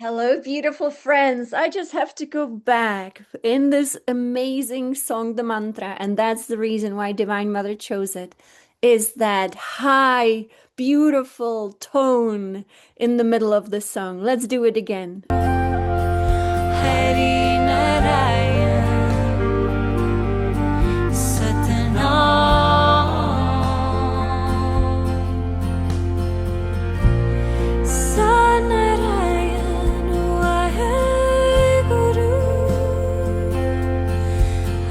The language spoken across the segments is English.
Hello, beautiful friends. I just have to go back in this amazing song, the mantra, and that's the reason why Divine Mother chose it, is that high, beautiful tone in the middle of the song. Let's do it again. Hari Narayan Satnam Sanarayan Vaheguru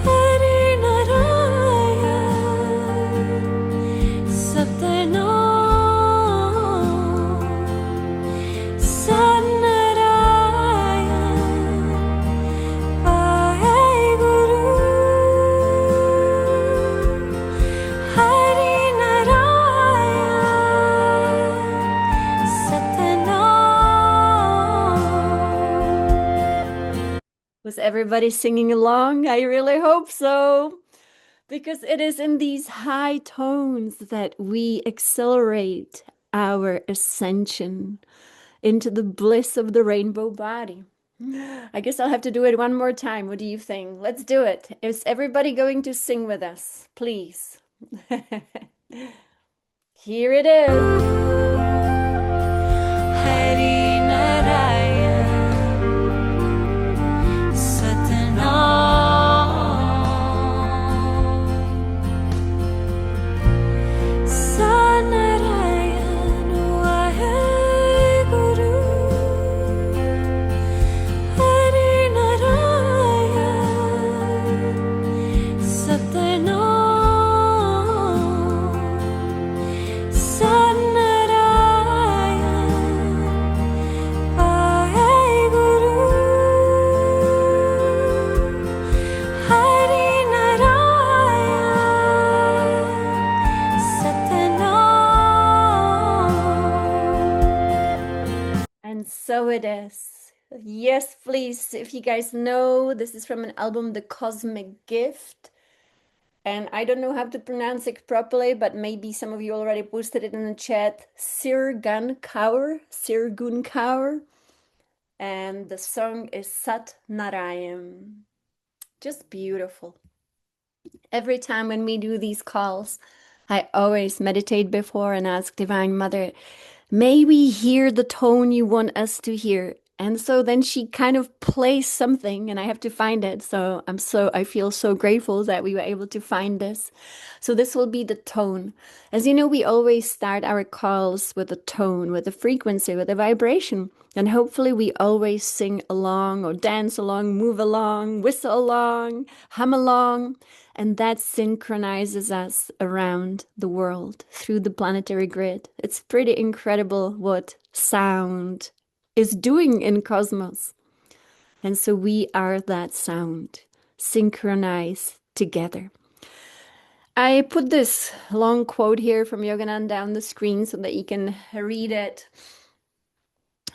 Hari Narayan Satnam Sanarayan Vaheguru Hari Narayan Satnam. Was everybody singing along? I really hope so. Because it is in these high tones that we accelerate our ascension into the bliss of the rainbow body. I guess I'll have to do it one more time. What do you think? Let's do it. Is everybody going to sing with us? Please. Here it is. Hari Narayan Satnam Sanarayan Vaheguru Hari Narayan Satnam Sanarayan Vaheguru Hari Narayan Satnam. And so it is. Yes, please. If you guys know, this is from an album, The Cosmic Gift. And I don't know how to pronounce it properly, but maybe some of you already posted it in the chat. Sirgun Kaur. And the song is Sat Narayan. Just beautiful. Every time when we do these calls, I always meditate before and ask Divine Mother, may we hear the tone you want us to hear. And so then she kind of plays something and I have to find it. So I feel so grateful that we were able to find this. So this will be the tone. As you know, we always start our calls with a tone, with a frequency, with a vibration. And hopefully we always sing along or dance along, move along, whistle along, hum along. And that synchronizes us around the world through the planetary grid. It's pretty incredible what sound is doing in cosmos. And so we are that sound, synchronized together. I put this long quote here from Yogananda on the screen so that you can read it.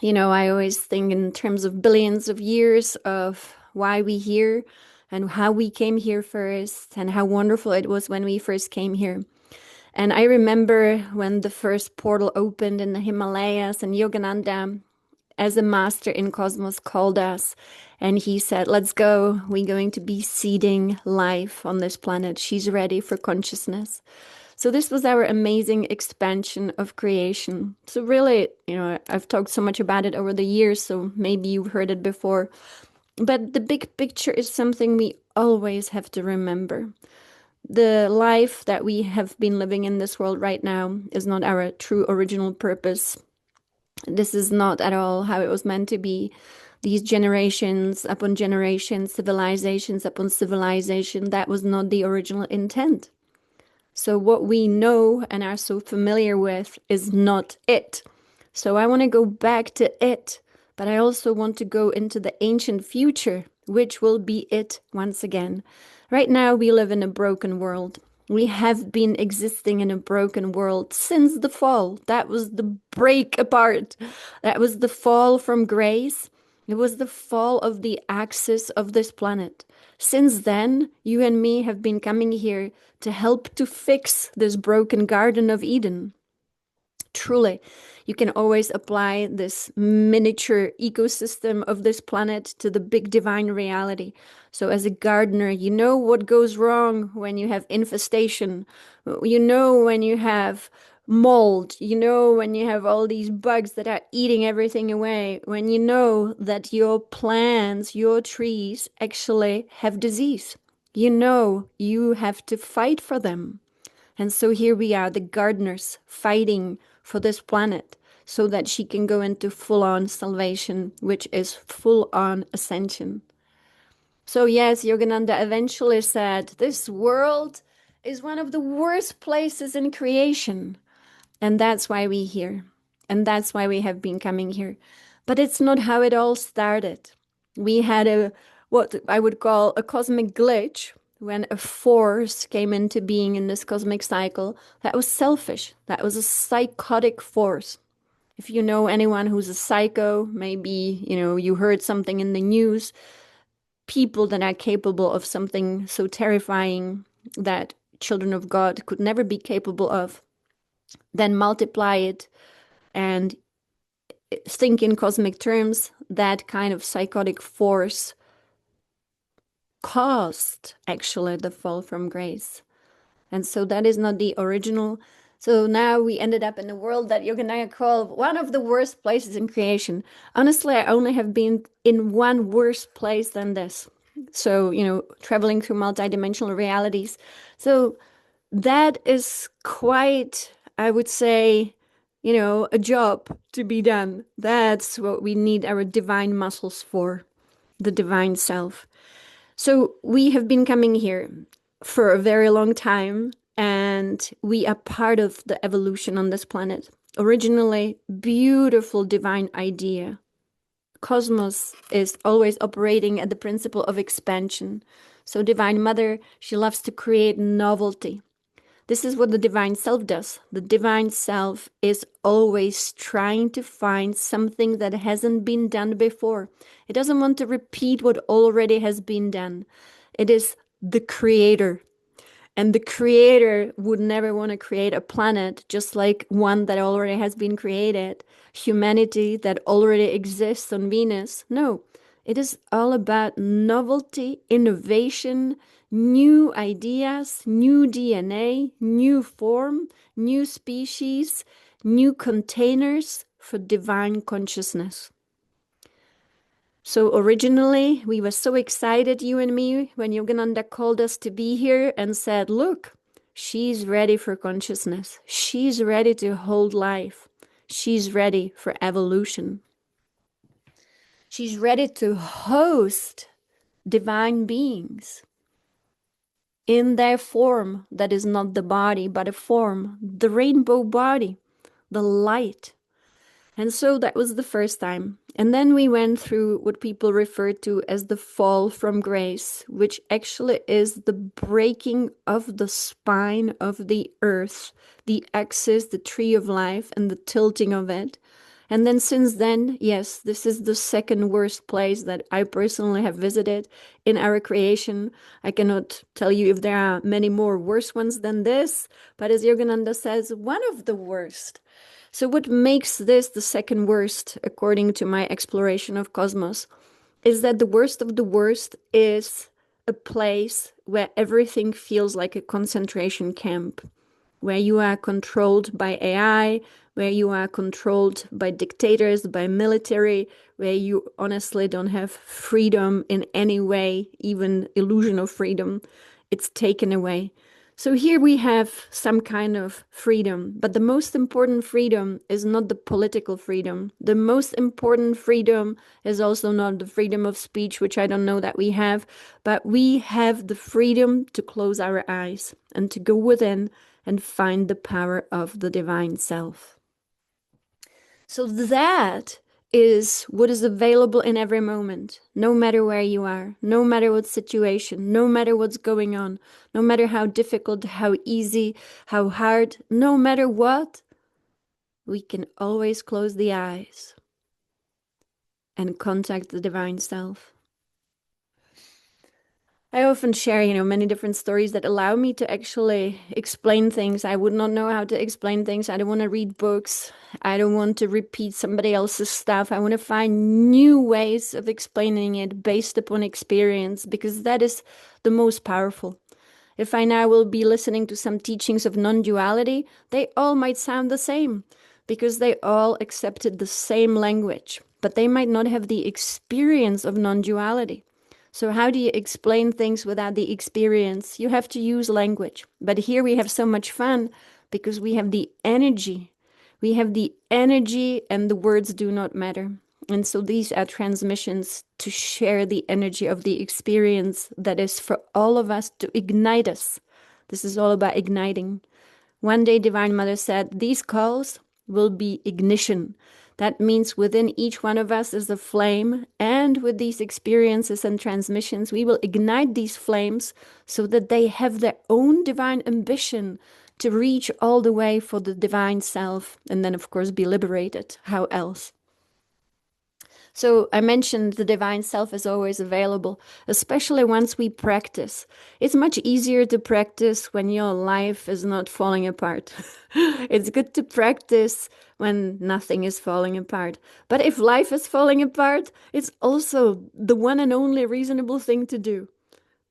You know, I always think in terms of billions of years of why we here and how we came here first and how wonderful it was when we first came here. And I remember when the first portal opened in the Himalayas and Yogananda, as a master in cosmos, called us and he said, let's go. We're going to be seeding life on this planet. She's ready for consciousness. So this was our amazing expansion of creation. So really, you know, I've talked so much about it over the years, so maybe you've heard it before. But the big picture is something we always have to remember. The life that we have been living in this world right now is not our true original purpose. This is not at all how it was meant to be. These generations upon generations, civilizations upon civilization, that was not the original intent. So what we know and are so familiar with is not it. So I want to go back to it, but I also want to go into the ancient future, which will be it once again. Right now we live in a broken world. We have been existing in a broken world since the fall. That was the break apart. That was the fall from grace. It was the fall of the axis of this planet. Since then, you and me have been coming here to help to fix this broken Garden of Eden, Truly, you can always apply this miniature ecosystem of this planet to the big divine reality. So, as a gardener, you know what goes wrong when you have infestation. You know when you have mold. You know when you have all these bugs that are eating everything away. When you know that your plants, your trees actually have disease. You know you have to fight for them. And so here we are, the gardeners fighting for this planet so that she can go into full on salvation, which is full on ascension. So, yes, Yogananda eventually said, this world is one of the worst places in creation. And that's why we're here. And that's why we have been coming here. But it's not how it all started. We had what I would call a cosmic glitch when a force came into being in this cosmic cycle that was selfish. That was a psychotic force. If you know anyone who's a psycho, maybe, you heard something in the news, people that are capable of something so terrifying that children of God could never be capable of, then multiply it and think in cosmic terms, that kind of psychotic force caused actually the fall from grace. And so that is not the original. So now we ended up in a world that Yoganaya called one of the worst places in creation. Honestly, I only have been in one worse place than this. So, traveling through multidimensional realities. So that is quite, I would say, a job to be done. That's what we need our divine muscles for, the divine self. So we have been coming here for a very long time, and we are part of the evolution on this planet. Originally, beautiful divine idea. Cosmos is always operating at the principle of expansion. So Divine Mother, she loves to create novelty. This is what the divine self does. The divine self is always trying to find something that hasn't been done before. It doesn't want to repeat what already has been done. It is the creator. And the creator would never want to create a planet just like one that already has been created, humanity that already exists on Venus. No, it is all about novelty, innovation, new ideas, new DNA, new form, new species, new containers for divine consciousness. So originally, we were so excited, you and me, when Yogananda called us to be here and said, look, she's ready for consciousness. She's ready to hold life. She's ready for evolution. She's ready to host divine beings in their form that is not the body, but a form, the rainbow body, the light. And so that was the first time. And then we went through what people refer to as the fall from grace, which actually is the breaking of the spine of the earth, the axis, the tree of life, and the tilting of it. And then since then, yes, this is the second worst place that I personally have visited in our creation. I cannot tell you if there are many more worse ones than this, but as Yogananda says, one of the worst. So what makes this the second worst, according to my exploration of cosmos, is that the worst of the worst is a place where everything feels like a concentration camp, where you are controlled by AI, where you are controlled by dictators, by military, where you honestly don't have freedom in any way, even illusion of freedom. It's taken away. So here we have some kind of freedom, but the most important freedom is not the political freedom. The most important freedom is also not the freedom of speech, which I don't know that we have, but we have the freedom to close our eyes and to go within and find the power of the divine self. So that is what is available in every moment, no matter where you are, no matter what situation, no matter what's going on, no matter how difficult, how easy, how hard, no matter what, we can always close the eyes and contact the divine self. I often share, many different stories that allow me to actually explain things. I would not know how to explain things. I don't want to read books. I don't want to repeat somebody else's stuff. I want to find new ways of explaining it based upon experience because that is the most powerful. If I now will be listening to some teachings of non-duality, they all might sound the same because they all accepted the same language, but they might not have the experience of non-duality. So how do you explain things without the experience? You have to use language. But here we have so much fun because we have the energy. We have the energy and the words do not matter. And so these are transmissions to share the energy of the experience that is for all of us to ignite us. This is all about igniting. One day, Divine Mother said, these calls will be ignition. That means within each one of us is a flame, and with these experiences and transmissions, we will ignite these flames so that they have their own divine ambition to reach all the way for the divine self, and then, of course, be liberated. How else? So I mentioned the divine self is always available, especially once we practice. It's much easier to practice when your life is not falling apart. It's good to practice when nothing is falling apart. But if life is falling apart, it's also the one and only reasonable thing to do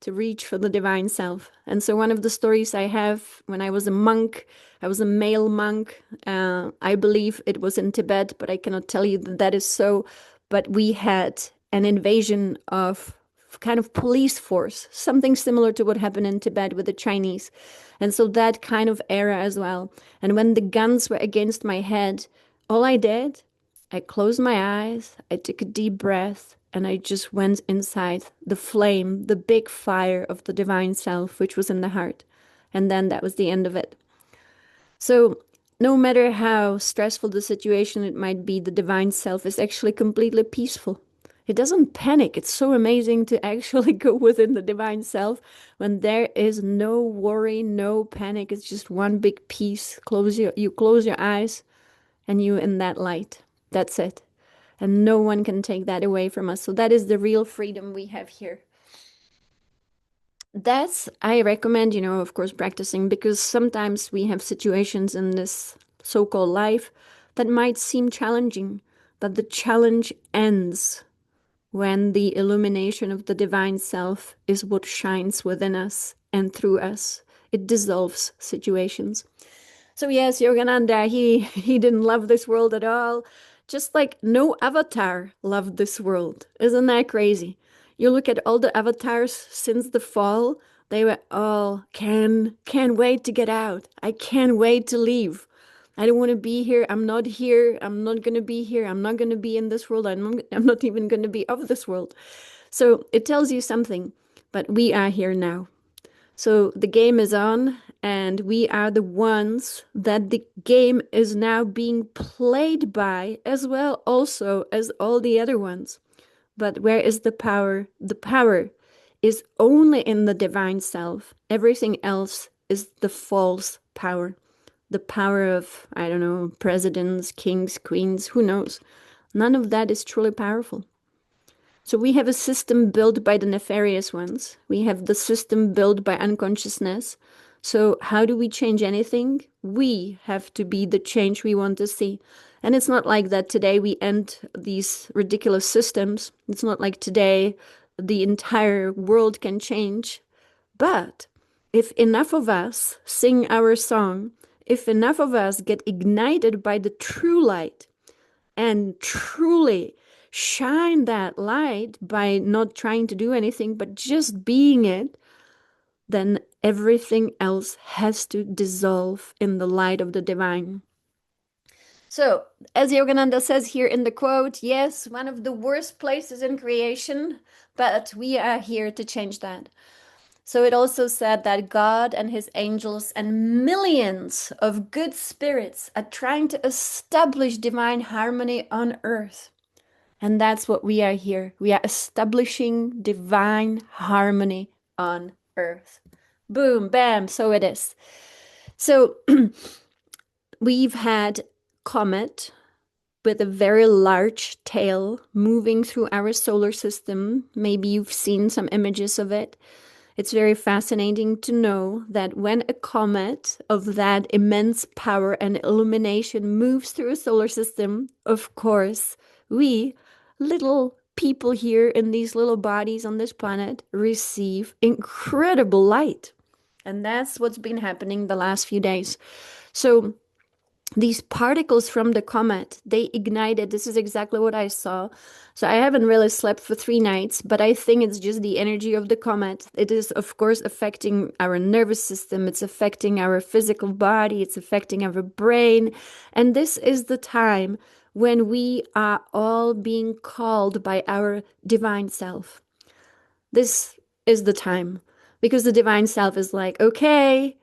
to reach for the divine self. And so, one of the stories I have when I was a monk, I was a male monk. I believe it was in Tibet, but I cannot tell you that that is so. But we had an invasion of kind of police force, something similar to what happened in Tibet with the Chinese. And so, that kind of era as well. And when the guns were against my head, all I did, I closed my eyes, I took a deep breath, and I just went inside the flame, the big fire of the divine self, which was in the heart. And then that was the end of it. So, no matter how stressful the situation it might be, the divine self is actually completely peaceful. It doesn't panic. It's so amazing to actually go within the divine self when there is no worry, no panic. It's just one big peace. You close your eyes and you in that light. That's it. And no one can take that away from us. So that is the real freedom we have here. That's, I recommend, of course, practicing because sometimes we have situations in this so-called life that might seem challenging, but the challenge ends when the illumination of the divine self is what shines within us and through us. It dissolves situations. So yes, Yogananda, he didn't love this world at all. Just like no avatar loved this world. Isn't that crazy? You look at all the avatars since the fall, they were all can't wait to get out. I can't wait to leave. I don't want to be here. I'm not here. I'm not going to be here. I'm not going to be in this world. I'm not even going to be of this world. So it tells you something, but we are here now. So the game is on, and we are the ones that the game is now being played by, as well also as all the other ones. But where is the power? The power is only in the divine self. Everything else is the false power. The power of, I don't know, presidents, kings, queens, who knows? None of that is truly powerful. So we have a system built by the nefarious ones. We have the system built by unconsciousness. So how do we change anything? We have to be the change we want to see. And it's not like that today we end these ridiculous systems. It's not like today the entire world can change. But if enough of us sing our song, if enough of us get ignited by the true light, and truly shine that light by not trying to do anything, but just being it, then everything else has to dissolve in the light of the divine. So, as Yogananda says here in the quote, yes, one of the worst places in creation, but we are here to change that. So it also said that God and his angels and millions of good spirits are trying to establish divine harmony on earth. And that's what we are here. We are establishing divine harmony on earth. Boom, bam, so it is. So we've had Comet, with a very large tail moving through our solar system. Maybe you've seen some images of it. It's very fascinating to know that when a comet of that immense power and illumination moves through a solar system, of course, we little people here in these little bodies on this planet receive incredible light. And that's what's been happening the last few days. So these particles from the comet, they ignited. This is exactly what I saw. So I haven't really slept for 3 nights, but I think it's just the energy of the comet. It is, of course, affecting our nervous system. It's affecting our physical body. It's affecting our brain. And this is the time when we are all being called by our divine self. This is the time because the divine self is like, okay,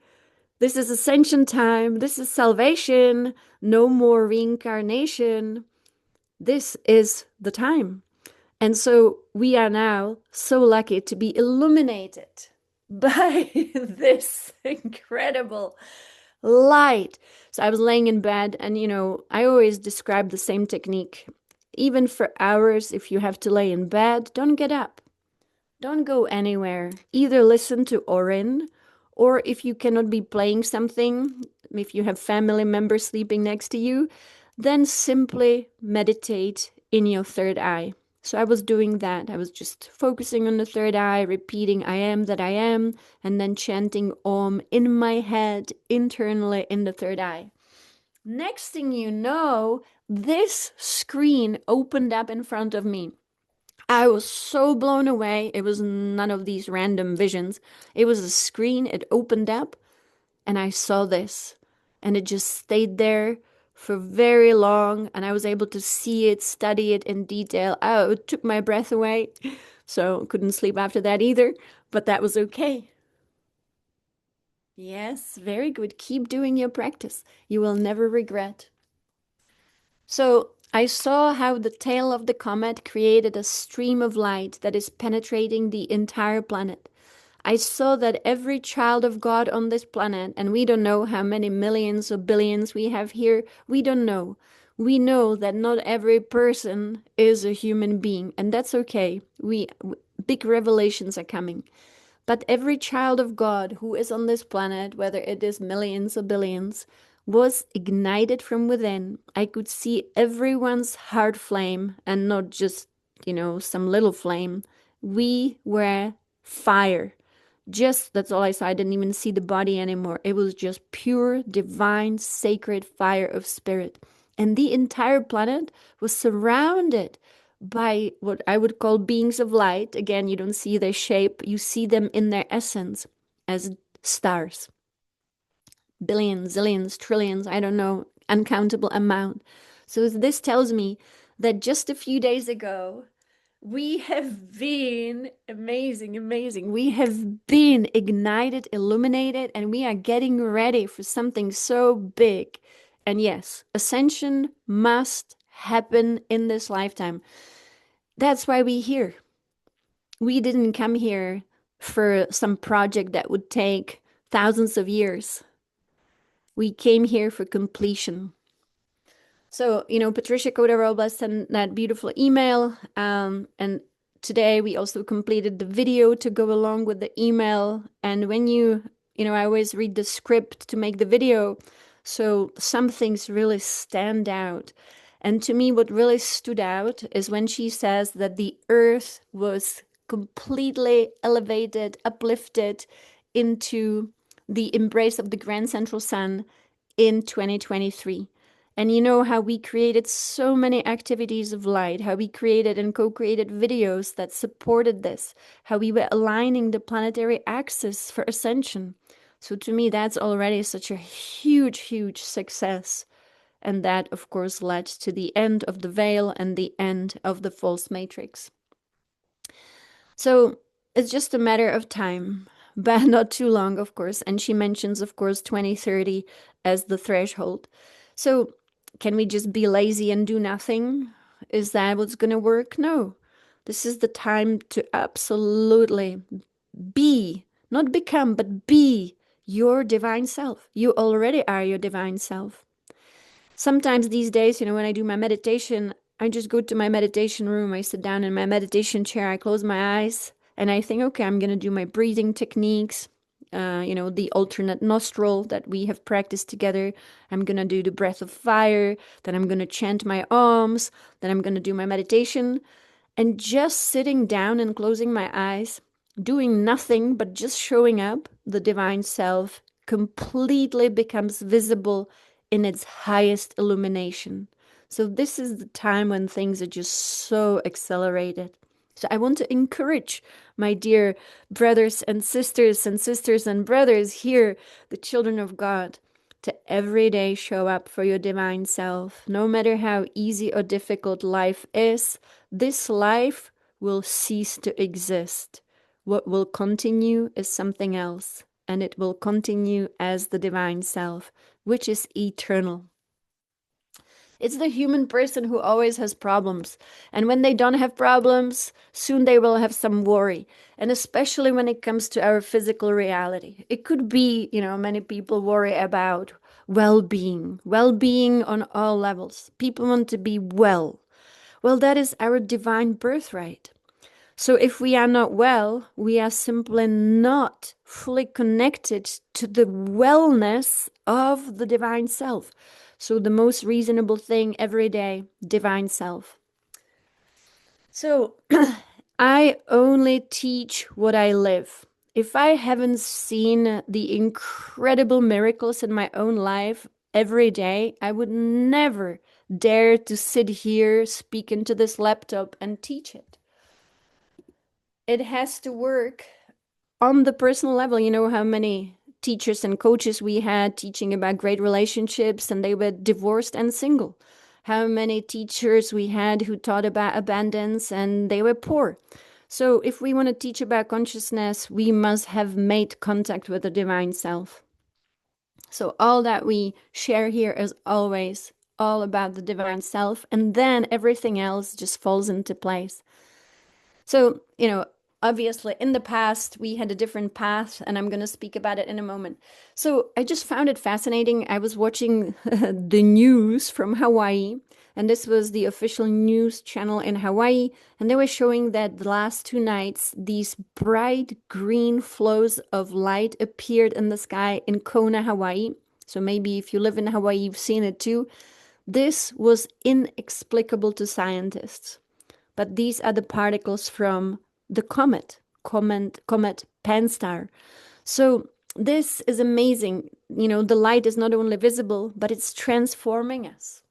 this is ascension time. This is salvation. No more reincarnation. This is the time. And so we are now so lucky to be illuminated by this incredible light. So I was laying in bed, and I always describe the same technique. Even for hours, if you have to lay in bed, don't get up. Don't go anywhere. Either listen to Orin, or if you cannot be playing something, if you have family members sleeping next to you, then simply meditate in your third eye. So I was doing that. I was just focusing on the third eye, repeating I am that I am, and then chanting Om in my head internally in the third eye. Next thing you know, this screen opened up in front of me. I was so blown away. It was none of these random visions. It was a screen, it opened up, and I saw this. And it just stayed there for very long, and I was able to see it, study it in detail. Oh, it took my breath away. So couldn't sleep after that either, but that was okay. Yes, very good. Keep doing your practice. You will never regret. So I saw how the tail of the comet created a stream of light that is penetrating the entire planet. I saw that every child of God on this planet, and we don't know how many millions or billions we have here, we don't know. We know that not every person is a human being, and that's okay. Big revelations are coming. But every child of God who is on this planet, whether it is millions or billions, was ignited from within. I could see everyone's heart flame and not just, some little flame. We were fire. Just that's all I saw. I didn't even see the body anymore. It was just pure, divine, sacred fire of spirit. And the entire planet was surrounded by what I would call beings of light. Again, you don't see their shape, you see them in their essence as stars. Billions, zillions, trillions, I don't know, uncountable amount. So this tells me that just a few days ago, we have been amazing, amazing. We have been ignited, illuminated, and we are getting ready for something so big. And yes, ascension must happen in this lifetime. That's why we're here. We didn't come here for some project that would take thousands of years. We came here for completion. So, Patricia Coda Robles sent that beautiful email. And today we also completed the video to go along with the email. And when I always read the script to make the video. So some things really stand out. And to me, what really stood out is when she says that the earth was completely elevated, uplifted into the embrace of the grand central sun in 2023. And you know how we created so many activities of light, how we created and co-created videos that supported this, how we were aligning the planetary axis for ascension. So to me, that's already such a huge, huge success. And that, of course, led to the end of the veil and the end of the false matrix. So it's just a matter of time, but not too long, of course. And she mentions, of course, 2030 as the threshold. So can we just be lazy and do nothing? Is that what's going to work? No. This is the time to absolutely be, not become, but be your divine self. You already are your divine self. Sometimes these days, when I do my meditation, I just go to my meditation room. I sit down in my meditation chair, I close my eyes, and I think, okay, I'm going to do my breathing techniques, the alternate nostril that we have practiced together. I'm going to do the breath of fire, then I'm going to chant my alms, then I'm going to do my meditation. And just sitting down and closing my eyes, doing nothing but just showing up, the divine self completely becomes visible in its highest illumination. So, this is the time when things are just so accelerated. So, I want to encourage my dear brothers and sisters and brothers here, the children of God, to every day show up for your divine self. No matter how easy or difficult life is, this life will cease to exist. What will continue is something else, and it will continue as the divine self, which is eternal. It's the human person who always has problems. And when they don't have problems, soon they will have some worry. And especially when it comes to our physical reality. It could be, many people worry about well-being, well-being on all levels. People want to be well. Well, that is our divine birthright. So if we are not well, we are simply not fully connected to the wellness of the divine self. So the most reasonable thing every day, divine self. So I only teach what I live. If I haven't seen the incredible miracles in my own life every day, I would never dare to sit here, speak into this laptop, and teach it. It has to work on the personal level. You know how many teachers and coaches we had teaching about great relationships and they were divorced and single. How many teachers we had who taught about abundance and they were poor. So if we want to teach about consciousness, we must have made contact with the divine self. So all that we share here is always all about the divine self, and then everything else just falls into place. So, obviously in the past we had a different path, and I'm going to speak about it in a moment. So, I just found it fascinating. I was watching the news from Hawaii, and this was the official news channel in Hawaii, and they were showing that the last 2 nights, these bright green flows of light appeared in the sky in Kona, Hawaii. So, maybe if you live in Hawaii, you've seen it too. This was inexplicable to scientists. But these are the particles from the comet Pan-STARRS. So this is amazing. The light is not only visible, but it's transforming us.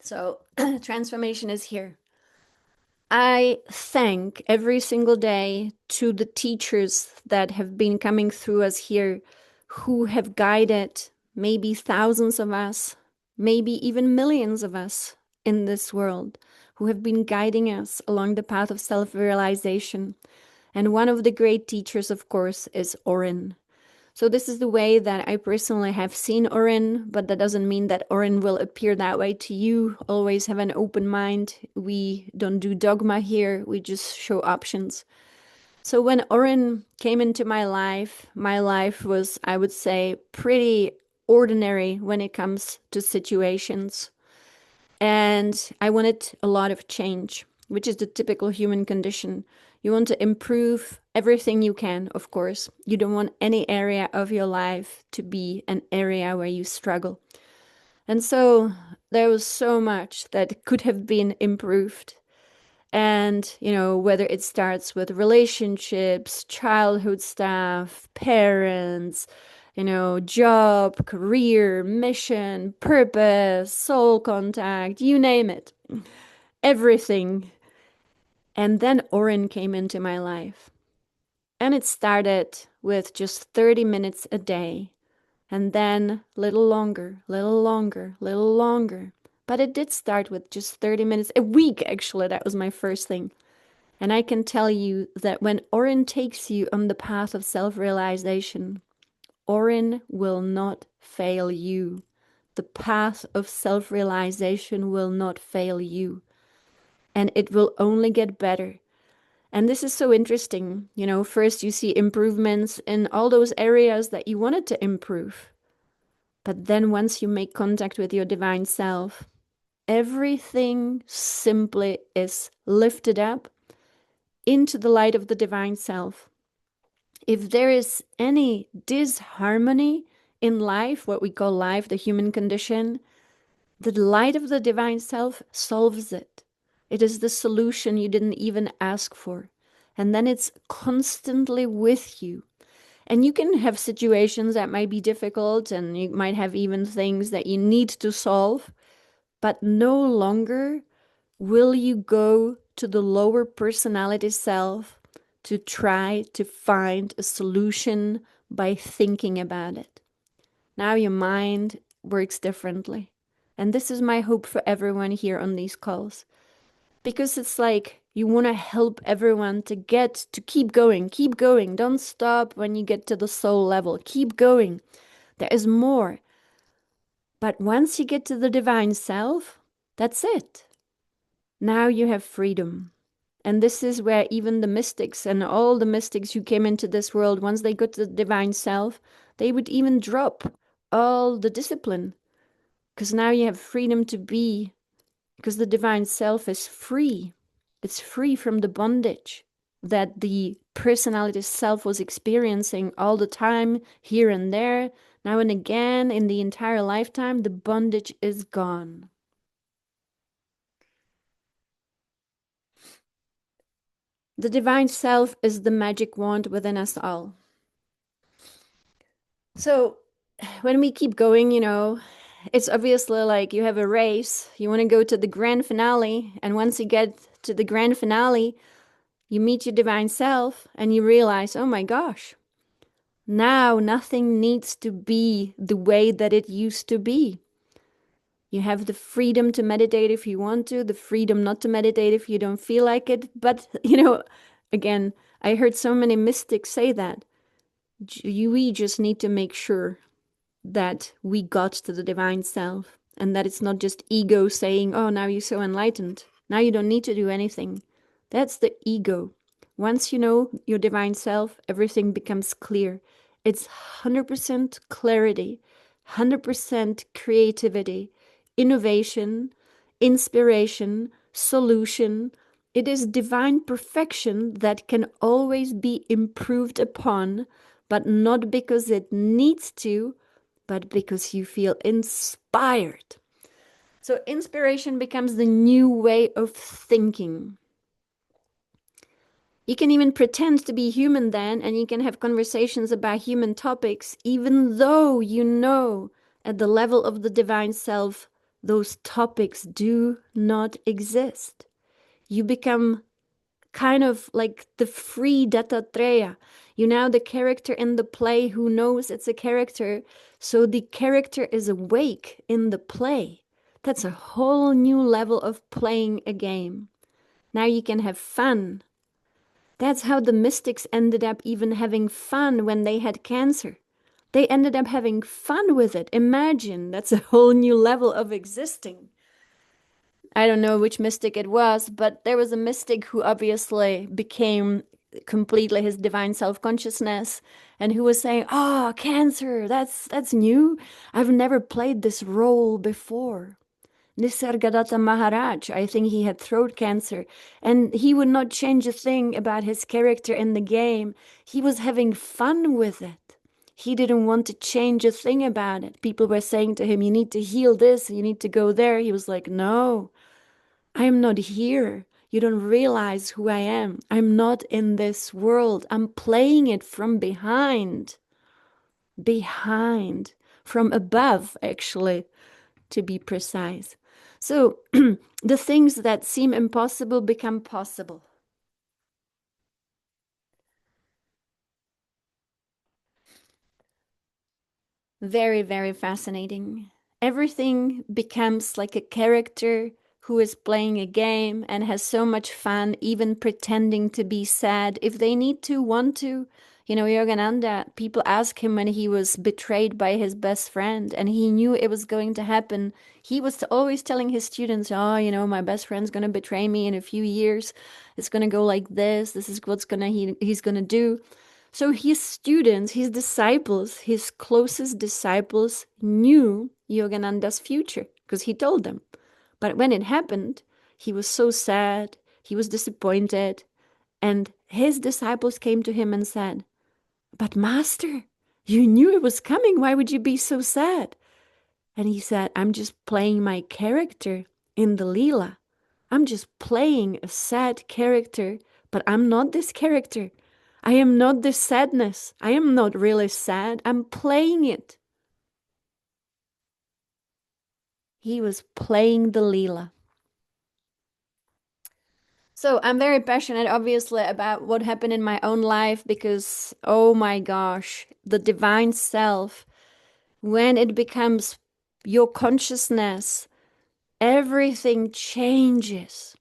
So transformation is here. I thank every single day to the teachers that have been coming through us here, who have guided maybe thousands of us, maybe even millions of us in this world, who have been guiding us along the path of self-realization. And one of the great teachers, of course, is Orin. So this is the way that I personally have seen Orin, but that doesn't mean that Orin will appear that way to you. Always have an open mind. We don't do dogma here. We just show options. So when Orin came into my life was, I would say, pretty ordinary when it comes to situations. And I wanted a lot of change, which is the typical human condition. You want to improve everything you can, of course. You don't want any area of your life to be an area where you struggle. And so there was so much that could have been improved. And, whether it starts with relationships, childhood stuff, parents, job, career, mission, purpose, soul contact, you name it, everything. And then Orin came into my life. And it started with just 30 minutes a day. And then little longer, little longer, little longer. But it did start with just 30 minutes a week, actually. That was my first thing. And I can tell you that when Orin takes you on the path of self-realization, Orin will not fail you. The path of self-realization will not fail you. And it will only get better. And this is so interesting. First you see improvements in all those areas that you wanted to improve. But then once you make contact with your divine self, everything simply is lifted up into the light of the divine self. If there is any disharmony in life, what we call life, the human condition, the light of the divine self solves it. It is the solution you didn't even ask for. And then it's constantly with you. And you can have situations that might be difficult, and you might have even things that you need to solve, but no longer will you go to the lower personality self to try to find a solution by thinking about it. Now your mind works differently. And this is my hope for everyone here on these calls. Because it's like you want to help everyone to keep going, keep going. Don't stop when you get to the soul level. Keep going. There is more. But once you get to the divine self, that's it. Now you have freedom. And this is where even the mystics and all the mystics who came into this world, once they got to the divine self, they would even drop all the discipline. Because now you have freedom to be, because the divine self is free. It's free from the bondage that the personality self was experiencing all the time, here and there. Now and again, in the entire lifetime, the bondage is gone. The divine self is the magic wand within us all. So when we keep going, it's obviously like you have a race. You want to go to the grand finale. And once you get to the grand finale, you meet your divine self and you realize, oh my gosh, now nothing needs to be the way that it used to be. You have the freedom to meditate if you want to, the freedom not to meditate if you don't feel like it. But, again, I heard so many mystics say that. We just need to make sure that we got to the divine self and that it's not just ego saying, oh, now you're so enlightened. Now you don't need to do anything. That's the ego. Once you know your divine self, everything becomes clear. It's 100% clarity, 100% creativity, innovation, inspiration, solution. It is divine perfection that can always be improved upon, but not because it needs to, but because you feel inspired. So inspiration becomes the new way of thinking. You can even pretend to be human then, and you can have conversations about human topics, even though you know at the level of the divine self, those topics do not exist. You become kind of like the free Dattatreya. You now the character in the play who knows it's a character, so the character is awake in the play. That's a whole new level of playing a game. Now you can have fun. That's how the mystics ended up even having fun when they had cancer. They ended up having fun with it. Imagine, that's a whole new level of existing. I don't know which mystic it was, but there was a mystic who obviously became completely his divine self-consciousness and who was saying, "Oh, cancer, that's new. I've never played this role before." Nisargadatta Maharaj, I think he had throat cancer, and he would not change a thing about his character in the game. He was having fun with it. He didn't want to change a thing about it. People were saying to him, you need to heal this, you need to go there. He was like, no, I am not here. You don't realize who I am. I'm not in this world. I'm playing it from behind. Behind. From above, actually, to be precise. So the things that seem impossible become possible. Very, very fascinating. Everything becomes like a character who is playing a game and has so much fun, even pretending to be sad if they need to, want to. Yogananda, people ask him when he was betrayed by his best friend and he knew it was going to happen. He was always telling his students, oh, my best friend's going to betray me in a few years. It's going to go like this. This is what's he's going to do. So his students, his disciples, his closest disciples knew Yogananda's future because he told them. But when it happened, he was so sad, he was disappointed, and his disciples came to him and said, "But Master, you knew it was coming. Why would you be so sad?" And he said, "I'm just playing my character in the Leela. I'm just playing a sad character, but I'm not this character. I am not this sadness. I am not really sad. I'm playing it." He was playing the Leela. So I'm very passionate, obviously, about what happened in my own life because, oh my gosh, the divine self, when it becomes your consciousness, everything changes.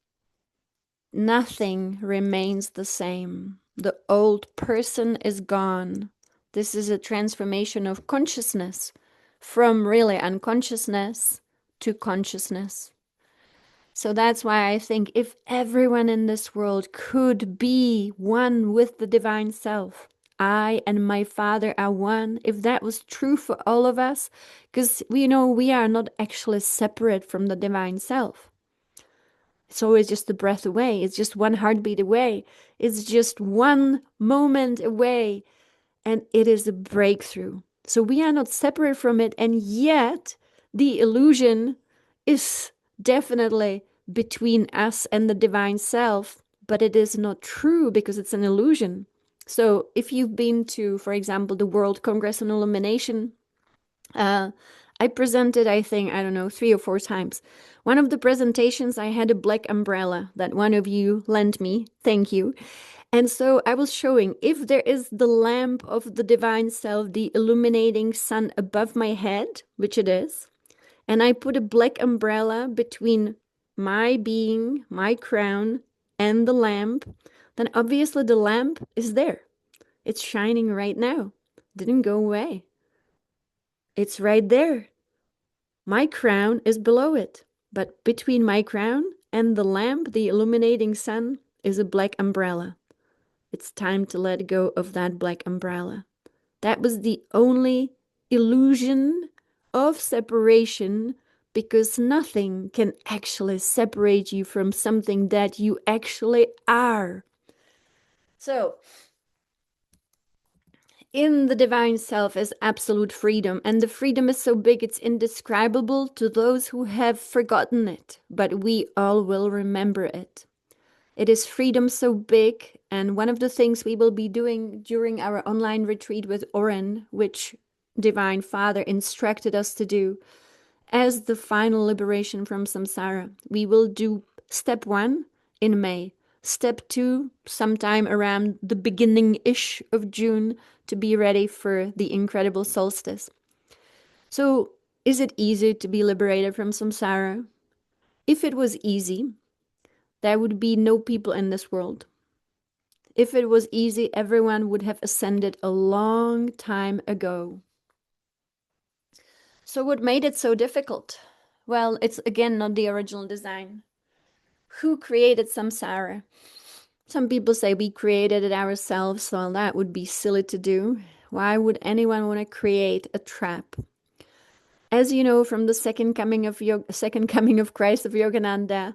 Nothing remains the same. The old person is gone. This is a transformation of consciousness from really unconsciousness to consciousness. So that's why I think if everyone in this world could be one with the divine self, I and my Father are one, if that was true for all of us, because we know we are not actually separate from the divine self. It's always just a breath away. It's just one heartbeat away. It's just one moment away. And it is a breakthrough. So we are not separate from it. And yet, the illusion is definitely between us and the divine self. But it is not true because it's an illusion. So if you've been to, for example, the World Congress on Illumination, uh, I presented, I think, I don't know, 3 or 4 times. One of the presentations, I had a black umbrella that one of you lent me. Thank you. And so I was showing if there is the lamp of the divine self, the illuminating sun above my head, which it is, and I put a black umbrella between my being, my crown, and the lamp, then obviously the lamp is there. It's shining right now. Didn't go away. It's right there. My crown is below it, but between my crown and the lamp, the illuminating sun, is a black umbrella. It's time to let go of that black umbrella. That was the only illusion of separation because nothing can actually separate you from something that you actually are. So, in the divine self is absolute freedom, and the freedom is so big it's indescribable to those who have forgotten it, but we all will remember it. It is freedom so big, and one of the things we will be doing during our online retreat with Oren, which Divine Father instructed us to do, as the final liberation from samsara, we will do step 1 in May, step 2 sometime around the beginning-ish of June to be ready for the incredible solstice. So, is it easy to be liberated from samsara? If it was easy, there would be no people in this world. If it was easy, everyone would have ascended a long time ago. So what made it so difficult? Well, it's again not the original design. Who created samsara? Some people say we created it ourselves, so that would be silly to do. Why would anyone want to create a trap? As you know from the second coming of Christ of Yogananda,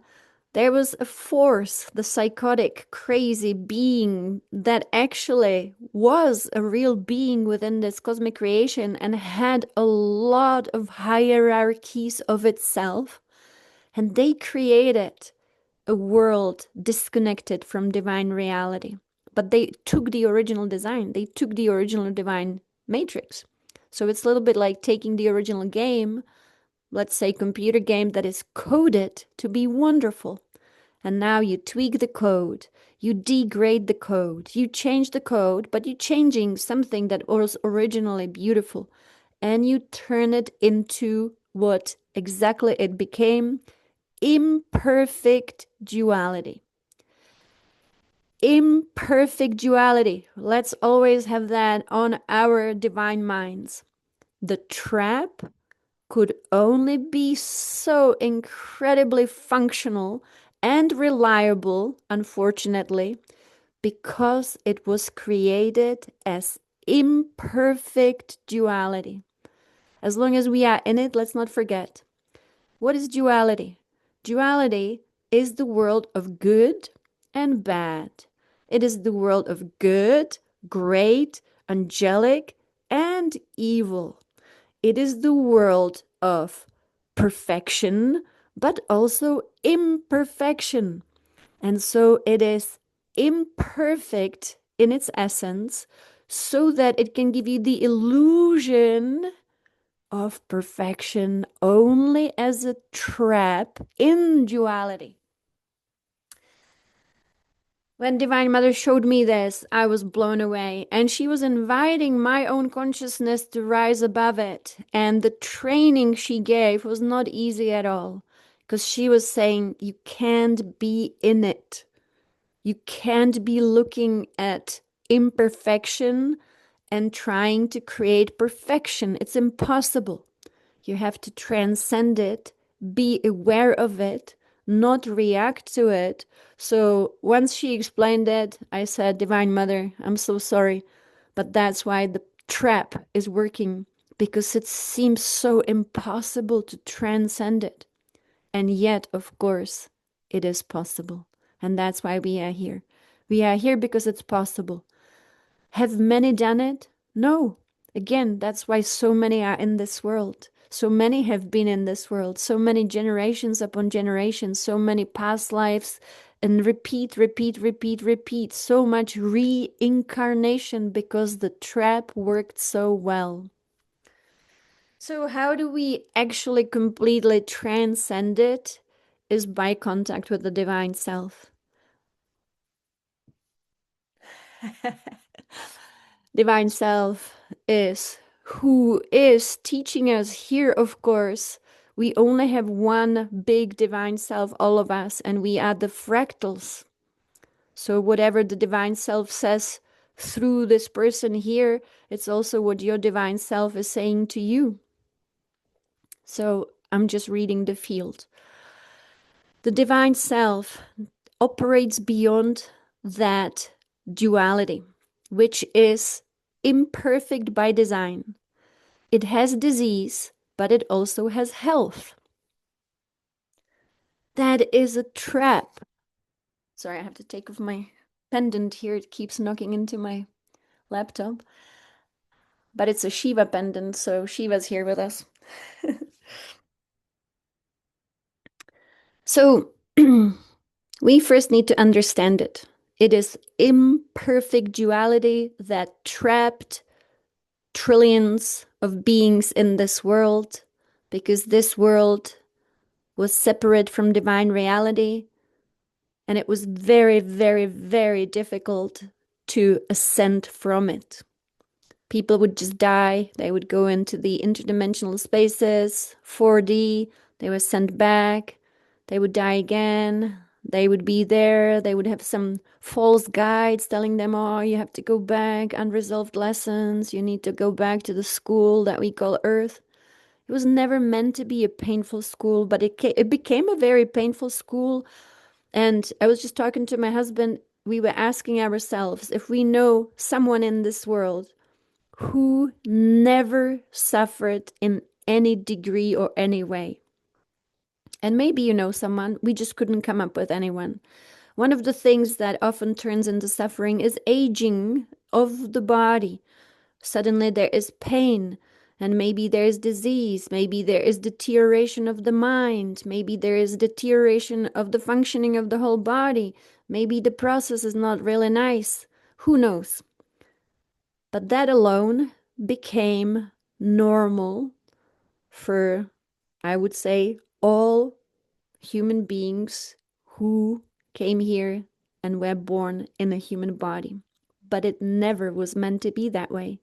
there was a force, the psychotic, crazy being that actually was a real being within this cosmic creation and had a lot of hierarchies of itself. And they created a world disconnected from divine reality. But they took the original design, they took the original divine matrix. So it's a little bit like taking the original game, let's say computer game that is coded to be wonderful. And now you tweak the code, you degrade the code, you change the code, but you're changing something that was originally beautiful. And you turn it into what exactly it became: imperfect duality. Imperfect duality. Let's always have that on our divine minds. The trap could only be so incredibly functional and reliable, unfortunately, because it was created as imperfect duality. As long as we are in it, let's not forget. What is duality? Duality is the world of good and bad. It is the world of good, great, angelic, and evil. It is the world of perfection, but also imperfection. And so it is imperfect in its essence, so that it can give you the illusion of perfection only as a trap in duality. When Divine Mother showed me this, I was blown away, and she was inviting my own consciousness to rise above it. And the training she gave was not easy at all, because she was saying, you can't be in it. You can't be looking at imperfection and trying to create perfection. It's impossible. You have to transcend it, be aware of it, not react to it. So once she explained it, I said, Divine Mother, I'm so sorry, but that's why the trap is working, because it seems so impossible to transcend it. And yet, of course, it is possible. And that's why we are here. We are here because it's possible. Have many done it? No. Again, that's why so many are in this world. So many have been in this world. So many generations upon generations. So many past lives. And repeat, repeat, repeat, repeat. So much reincarnation because the trap worked so well. So how do we actually completely transcend it? Is by contact with the divine self. Divine self is who is teaching us here, of course. We only have one big divine self, all of us, and we are the fractals. So whatever the divine self says through this person here, it's also what your divine self is saying to you. So I'm just reading the field. The divine self operates beyond that duality, which is imperfect by design. It has disease, but it also has health. That is a trap. Sorry, I have to take off my pendant here. It keeps knocking into my laptop. But it's a Shiva pendant, so Shiva's here with us. So we first need to understand it. It is imperfect duality that trapped trillions of beings in this world, because this world was separate from divine reality, and it was very, very, very difficult to ascend from it. People would just die. They would go into the interdimensional spaces, 4D. They were sent back. They would die again. They would be there. They would have some false guides telling them, oh, you have to go back, unresolved lessons. You need to go back to the school that we call Earth. It was never meant to be a painful school, but it became a very painful school. And I was just talking to my husband. We were asking ourselves if we know someone in this world who never suffered in any degree or any way. And maybe you know someone, we just couldn't come up with anyone. One of the things that often turns into suffering is aging of the body. Suddenly there is pain, and maybe there is disease, maybe there is deterioration of the mind, maybe there is deterioration of the functioning of the whole body, maybe the process is not really nice. Who knows? But that alone became normal for, I would say, all human beings who came here and were born in a human body. But it never was meant to be that way.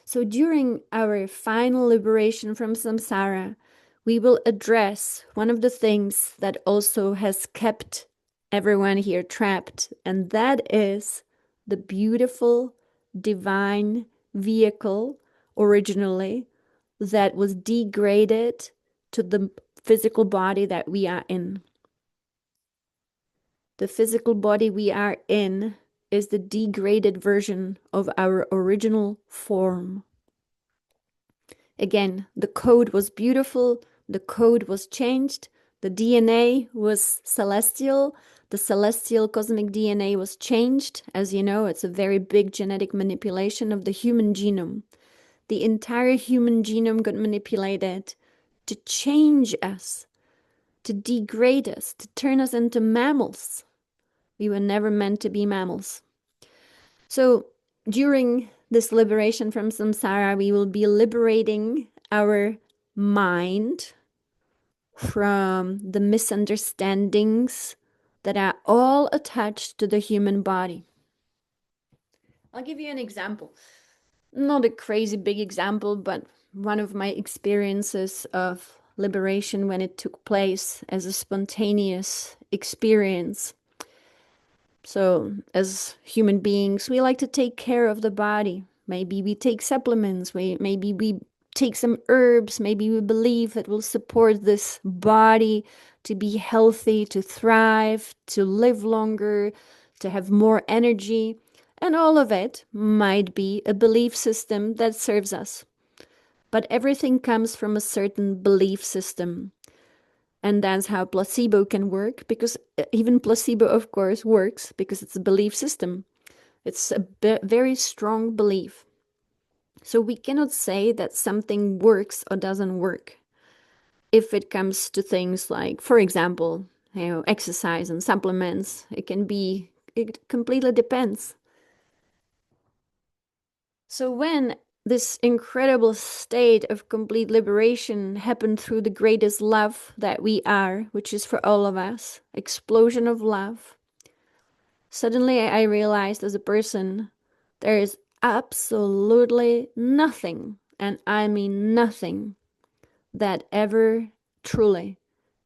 So during our final liberation from samsara, we will address one of the things that also has kept everyone here trapped, and that is the beautiful divine vehicle originally that was degraded to the physical body that we are in. The physical body we are in is the degraded version of our original form. Again, the code was beautiful, the code was changed, the DNA was celestial, the celestial cosmic DNA was changed. As you know, it's a very big genetic manipulation of the human genome. The entire human genome got manipulated to change us, to degrade us, to turn us into mammals. We were never meant to be mammals. So during this liberation from samsara, we will be liberating our mind from the misunderstandings that are all attached to the human body. I'll give you an example. Not a crazy big example, but one of my experiences of liberation when it took place as a spontaneous experience. So, as human beings, we like to take care of the body. Maybe we take supplements, maybe we take some herbs, maybe we believe it will support this body to be healthy, to thrive, to live longer, to have more energy. And all of it might be a belief system that serves us. But everything comes from a certain belief system. And that's how placebo can work, because even placebo, of course, works because it's a belief system. It's a very strong belief. So we cannot say that something works or doesn't work if it comes to things like, for example, exercise and supplements. It completely depends. So when this incredible state of complete liberation happened through the greatest love that we are, which is for all of us, explosion of love, suddenly I realized as a person, there is absolutely nothing, and I mean nothing, that ever truly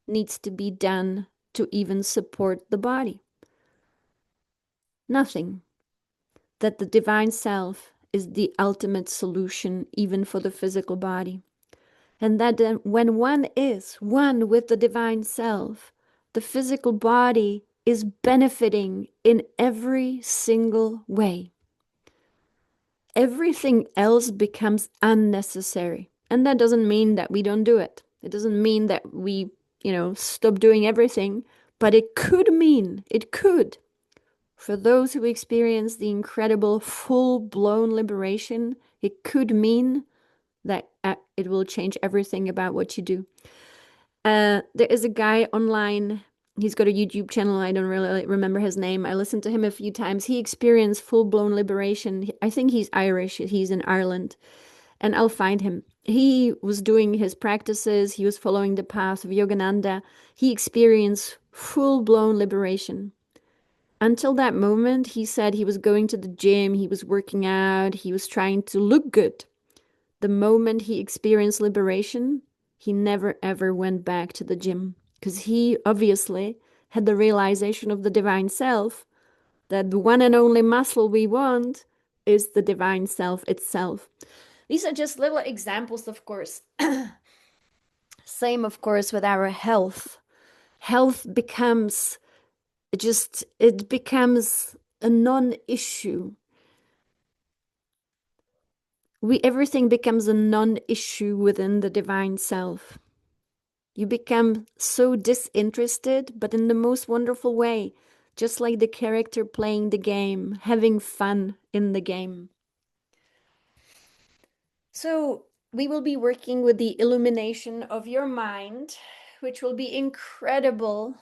needs to be done to even support the body. Nothing. That the divine self is the ultimate solution even for the physical body. And that when one is one with the divine self, the physical body is benefiting in every single way. Everything else becomes unnecessary. And that doesn't mean that we don't do it. It doesn't mean that we, stop doing everything, but it could, for those who experience the incredible full-blown liberation, it could mean that it will change everything about what you do. There is a guy online. He's got a YouTube channel. I don't really remember his name. I listened to him a few times. He experienced full-blown liberation. I think he's Irish. He's in Ireland. And I'll find him. He was doing his practices. He was following the path of Yogananda. He experienced full-blown liberation. Until that moment, he said he was going to the gym, he was working out, he was trying to look good. The moment he experienced liberation, he never ever went back to the gym because he obviously had the realization of the divine self that the one and only muscle we want is the divine self itself. These are just little examples, of course. Same, of course, with our health. Health becomes it becomes a non-issue. Everything becomes a non-issue within the divine self. You become so disinterested, but in the most wonderful way, just like the character playing the game, having fun in the game. So we will be working with the illumination of your mind, which will be incredible.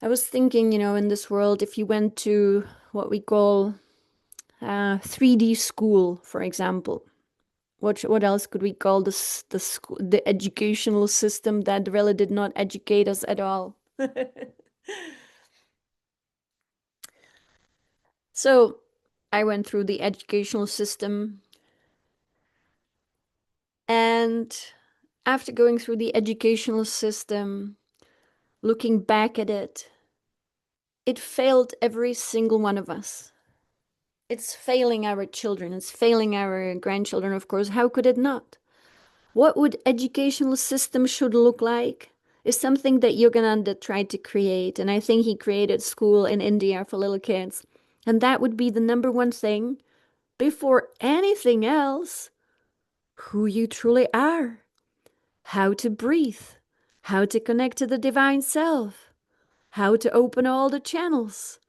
I was thinking, in this world, if you went to what we call 3D school, for example, what else could we call the educational system that really did not educate us at all? So I went through the educational system, and after going through the educational system, looking back at it, it failed every single one of us. It's failing our children, it's failing our grandchildren, of course. How could it not? What would educational system should look like? is something that Yogananda tried to create. And I think he created school in India for little kids. And that would be the number one thing before anything else, who you truly are, how to breathe, how to connect to the divine self, how to open all the channels,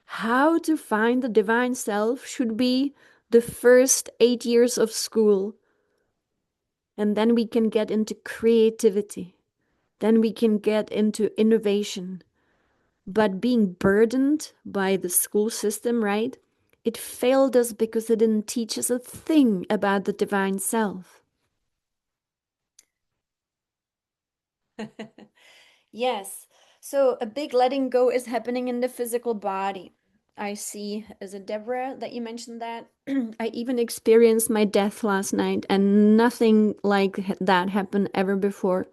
how to find the divine self should be the first 8 years of school. And then we can get into creativity. Then we can get into innovation. But being burdened by the school system, right? It failed us because it didn't teach us a thing about the divine self. Yes. So a big letting go is happening in the physical body. I see, as a Deborah, that you mentioned that. I even experienced my death last night, and nothing like that happened ever before.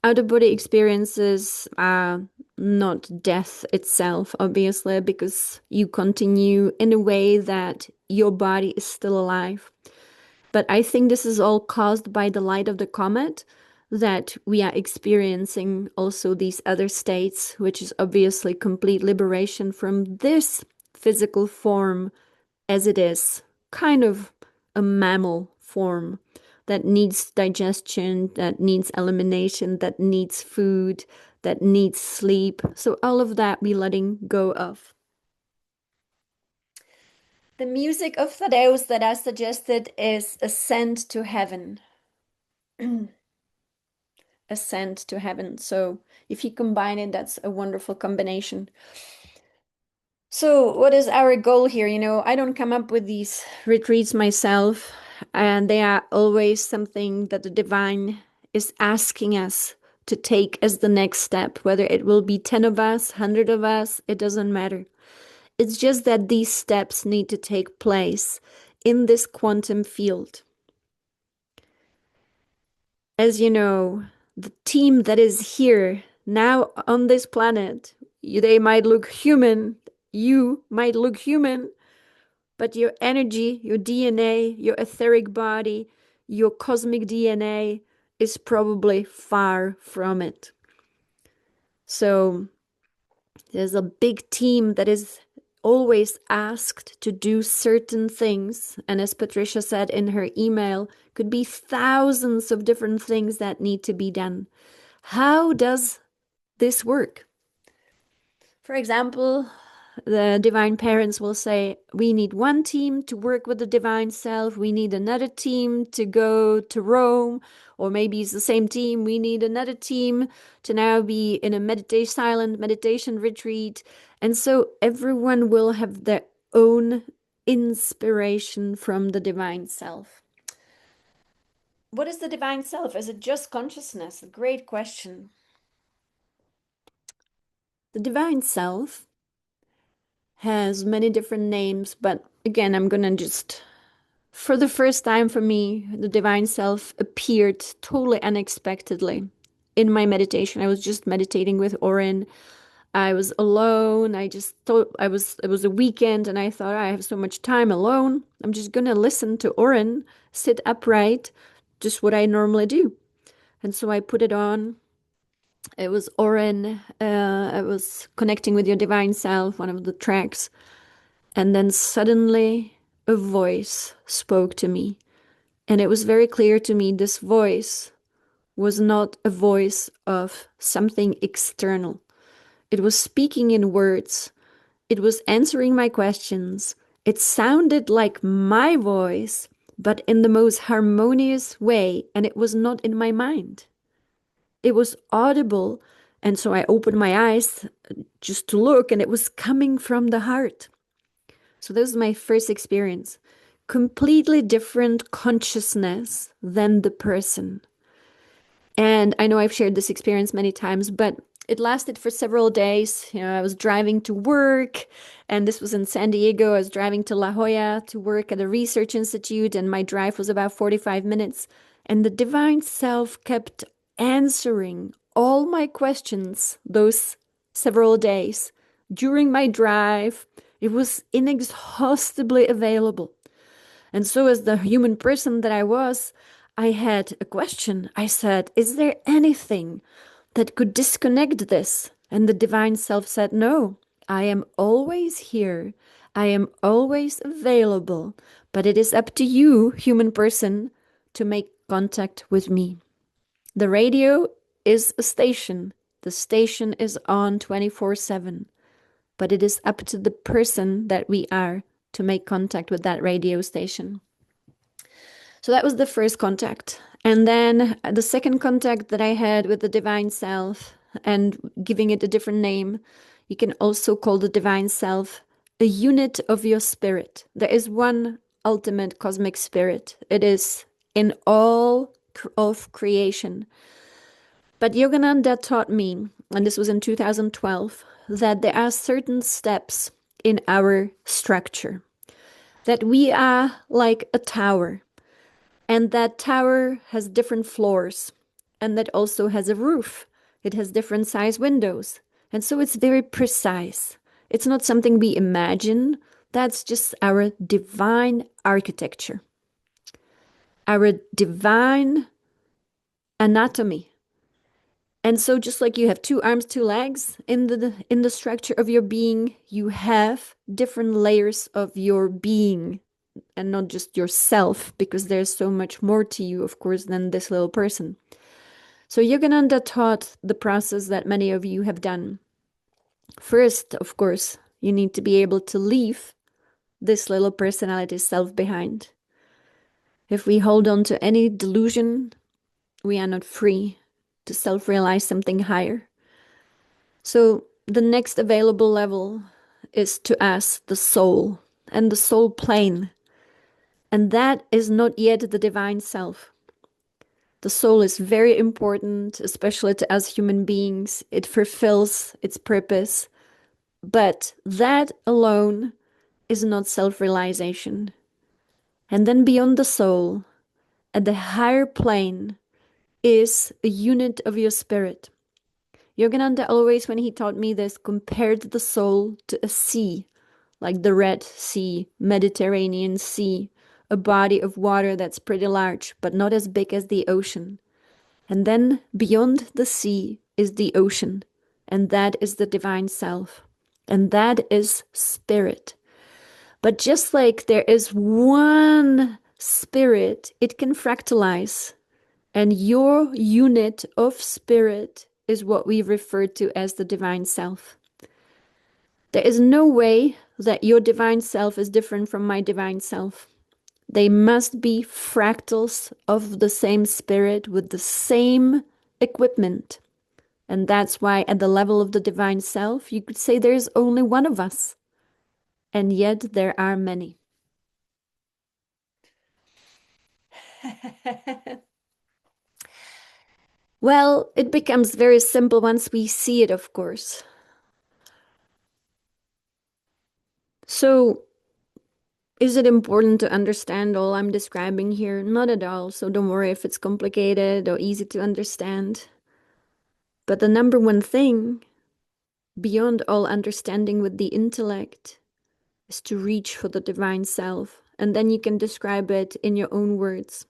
Out of body experiences are not death itself, obviously, because you continue in a way that your body is still alive. But I think this is all caused by the light of the comet, that we are experiencing also these other states, which is obviously complete liberation from this physical form as it is, kind of a mammal form that needs digestion, that needs elimination, that needs food, that needs sleep. So all of that we letting go of. The music of Thaddeus that I suggested is Ascend to Heaven. Ascend to Heaven. So if you combine it, that's a wonderful combination. So what is our goal here? I don't come up with these retreats myself, and they are always something that the divine is asking us to take as the next step, whether it will be 10 of us, 100 of us, it doesn't matter. It's just that these steps need to take place in this quantum field. As you know, the team that is here now on this planet, they might look human, you might look human, but your energy, your DNA, your etheric body, your cosmic DNA is probably far from it. So there's a big team that is always asked to do certain things. And as Patricia said in her email, could be thousands of different things that need to be done. How does this work? For example, the divine parents will say, we need one team to work with the divine self. We need another team to go to Rome, or maybe it's the same team. We need another team to now be in a silent meditation retreat. And so everyone will have their own inspiration from the divine self. What is the divine self? Is it just consciousness? A great question. The divine self has many different names, but again, I'm gonna just, for the first time for me, the divine self appeared totally unexpectedly in my meditation. I was just meditating with Oren. I was alone. I just thought it was a weekend, and I thought I have so much time alone. I'm just gonna listen to Oren, sit upright, just what I normally do. And so I put it on. It was Oren. I was connecting with your divine self, one of the tracks. And then suddenly a voice spoke to me. And it was very clear to me this voice was not a voice of something external. It was speaking in words. It was answering my questions. It sounded like my voice, but in the most harmonious way, and it was not in my mind. It was audible, and so I opened my eyes just to look, and it was coming from the heart. So this was my first experience. Completely different consciousness than the person. And I know I've shared this experience many times, but it lasted for several days. I was driving to work, and this was in San Diego. I was driving to La Jolla to work at a research institute, and my drive was about 45 minutes. And the divine self kept answering all my questions those several days during my drive. It was inexhaustibly available. And so, as the human person that I was, I had a question. I said, is there anything that could disconnect this. And the divine self said, no, I am always here. I am always available. But it is up to you, human person, to make contact with me. The radio is a station. The station is on 24/7. But it is up to the person that we are to make contact with that radio station. So that was the first contact. And then the second contact that I had with the divine self, and giving it a different name, you can also call the divine self a unit of your spirit. There is one ultimate cosmic spirit. It is in all of creation. But Yogananda taught me, and this was in 2012, that there are certain steps in our structure, that we are like a tower. And that tower has different floors, and that also has a roof. It has different size windows. And so it's very precise. It's not something we imagine. That's just our divine architecture, our divine anatomy. And so just like you have two arms, two legs in the structure of your being, you have different layers of your being, and not just yourself, because there's so much more to you, of course, than this little person. So Yogananda taught the process that many of you have done. First, of course, you need to be able to leave this little personality self behind. If we hold on to any delusion, we are not free to self-realize something higher. So the next available level is to ask the soul and the soul plane. And that is not yet the divine self. The soul is very important, especially to us human beings. It fulfills its purpose. But that alone is not self-realization. And then beyond the soul, at the higher plane, is a unit of your spirit. Yogananda always, when he taught me this, compared the soul to a sea, like the Red Sea, Mediterranean Sea, a body of water that's pretty large, but not as big as the ocean. And then beyond the sea is the ocean, and that is the divine self, and that is spirit. But just like there is one spirit, it can fractalize, and your unit of spirit is what we refer to as the divine self. There is no way that your divine self is different from my divine self. They must be fractals of the same spirit with the same equipment. And that's why at the level of the divine self, you could say there's only one of us. And yet there are many. Well, it becomes very simple once we see it, of course. So, is it important to understand all I'm describing here? Not at all. So don't worry if it's complicated or easy to understand. But the number one thing, beyond all understanding with the intellect, is to reach for the divine self. And then you can describe it in your own words.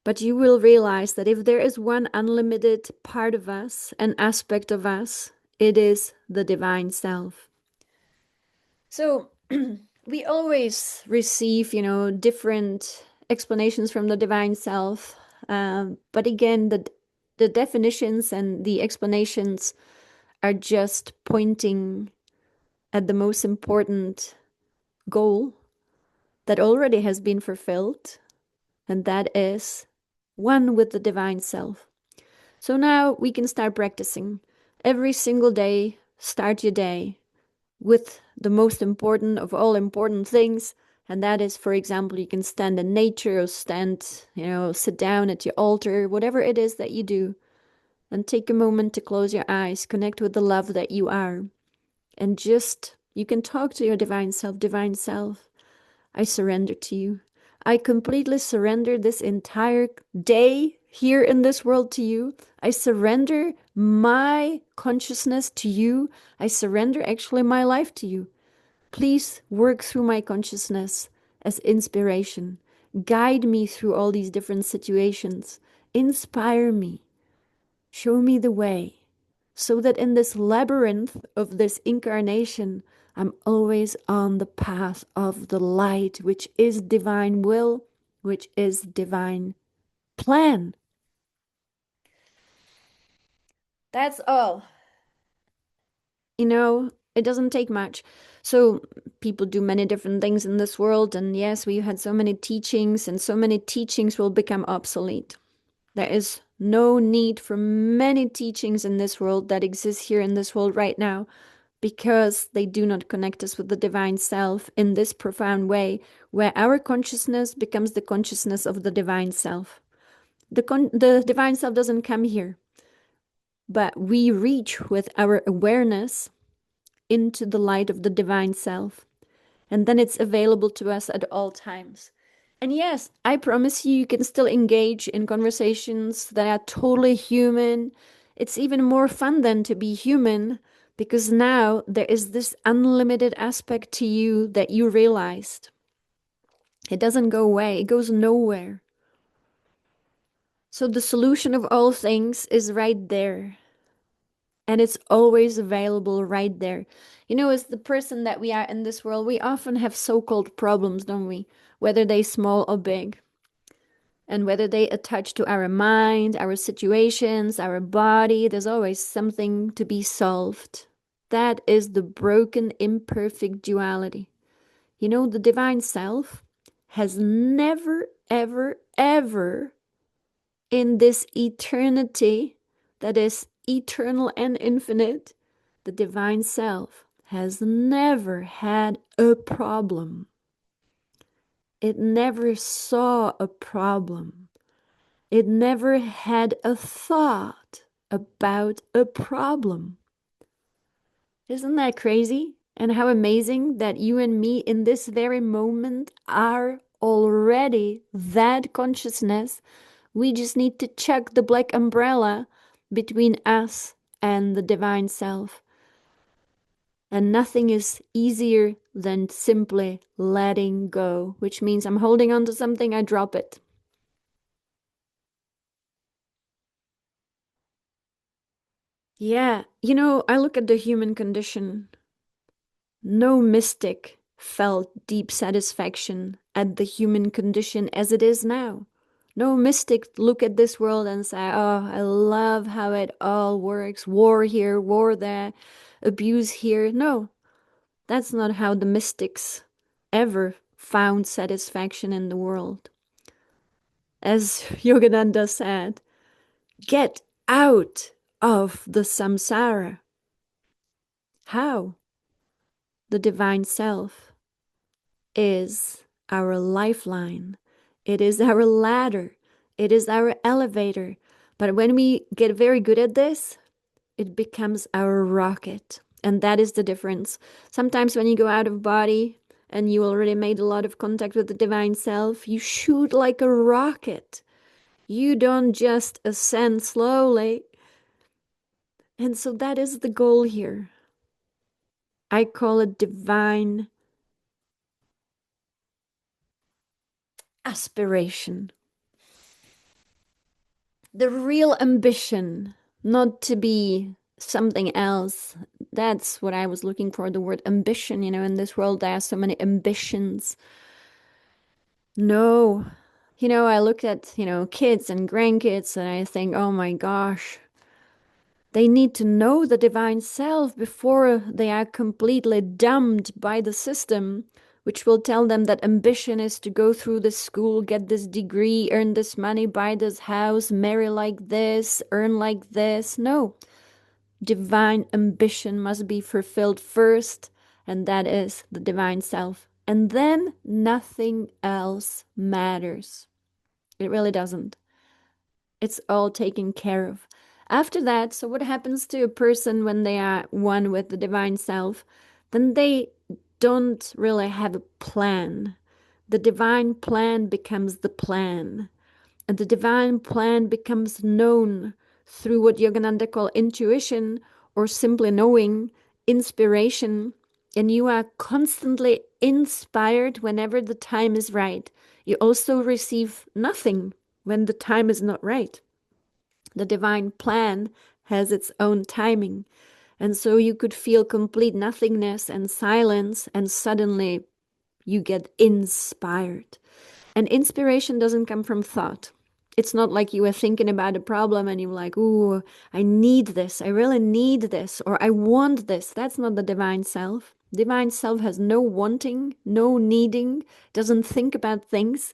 But you will realize that if there is one unlimited part of us, an aspect of us, it is the divine self. So we always receive, different explanations from the divine self. But again, the definitions and the explanations are just pointing at the most important goal that already has been fulfilled, and that is one with the divine self. So now we can start practicing. Every single day, start your day with the most important of all important things. And that is, for example, you can stand in nature or sit down at your altar, whatever it is that you do. And take a moment to close your eyes, connect with the love that you are. And you can talk to your divine self. Divine self, I surrender to you. I completely surrender this entire day here in this world to you. I surrender my consciousness to you. I surrender actually my life to you. Please work through my consciousness as inspiration. Guide me through all these different situations. Inspire me. Show me the way, so that in this labyrinth of this incarnation, I'm always on the path of the light, which is divine will, which is divine plan. That's all. It doesn't take much. So people do many different things in this world, and yes, we had so many teachings, and so many teachings will become obsolete. There is no need for many teachings in this world that exist here in this world right now because they do not connect us with the divine self in this profound way, where our consciousness becomes the consciousness of the divine self. The divine self doesn't come here, but we reach with our awareness into the light of the divine self. And then it's available to us at all times. And yes, I promise you, you can still engage in conversations that are totally human. It's even more fun than to be human because now there is this unlimited aspect to you that you realized. It doesn't go away, it goes nowhere. So the solution of all things is right there. And it's always available right there. As the person that we are in this world, we often have so-called problems, don't we? Whether they small or big. And whether they attach to our mind, our situations, our body, there's always something to be solved. That is the broken, imperfect duality. The divine self has never, ever, ever in this eternity that is eternal and infinite, the divine self has never had a problem. It never saw a problem. It never had a thought about a problem. Isn't that crazy? And how amazing that you and me in this very moment are already that consciousness. We just need to chuck the black umbrella between us and the divine self. And nothing is easier than simply letting go, which means I'm holding on to something, I drop it. Yeah, I look at the human condition. No mystic felt deep satisfaction at the human condition as it is now. No mystic look at this world and say, oh, I love how it all works. War here, war there, abuse here. No, that's not how the mystics ever found satisfaction in the world. As Yogananda said, get out of the samsara. How? The divine self is our lifeline. It is our ladder. It is our elevator. But when we get very good at this, it becomes our rocket. And that is the difference. Sometimes when you go out of body and you already made a lot of contact with the divine self, you shoot like a rocket. You don't just ascend slowly. And so that is the goal here. I call it divine aspiration. The real ambition, not to be something else. That's what I was looking for, the word ambition. In this world, there are so many ambitions. No. I look at, kids and grandkids and I think, oh my gosh, they need to know the divine self before they are completely dumbed by the system, which will tell them that ambition is to go through this school, get this degree, earn this money, buy this house, marry like this, earn like this. No. Divine ambition must be fulfilled first, and that is the divine self. And then nothing else matters. It really doesn't. It's all taken care of. After that, so what happens to a person when they are one with the divine self? Then they don't really have a plan. The divine plan becomes the plan. And the divine plan becomes known through what Yogananda call intuition or simply knowing, inspiration. And you are constantly inspired whenever the time is right. You also receive nothing when the time is not right. The divine plan has its own timing. And so you could feel complete nothingness and silence, and suddenly you get inspired. And inspiration doesn't come from thought. It's not like you were thinking about a problem and you're like, ooh, I need this. I really need this. Or I want this. That's not the divine self. Divine self has no wanting, no needing, doesn't think about things,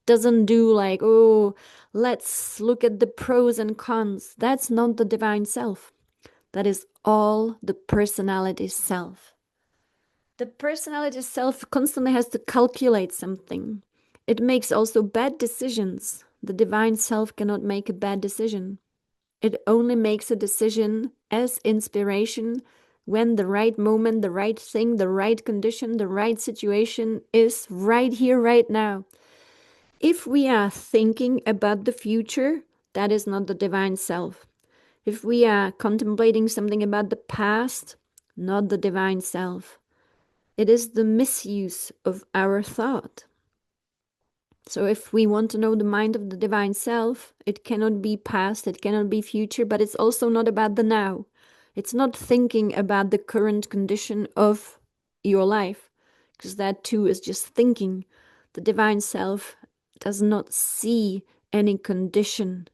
doesn't do like, oh, let's look at the pros and cons. That's not the divine self. That is all the personality self. The personality self constantly has to calculate something. It makes also bad decisions. The divine self cannot make a bad decision. It only makes a decision as inspiration when the right moment, the right thing, the right condition, the right situation is right here, right now. If we are thinking about the future, that is not the divine self. If we are contemplating something about the past, not the divine self. It is the misuse of our thought. So if we want to know the mind of the divine self, it cannot be past, it cannot be future, but it's also not about the now. It's not thinking about the current condition of your life, because that too is just thinking. The divine self does not see any condition.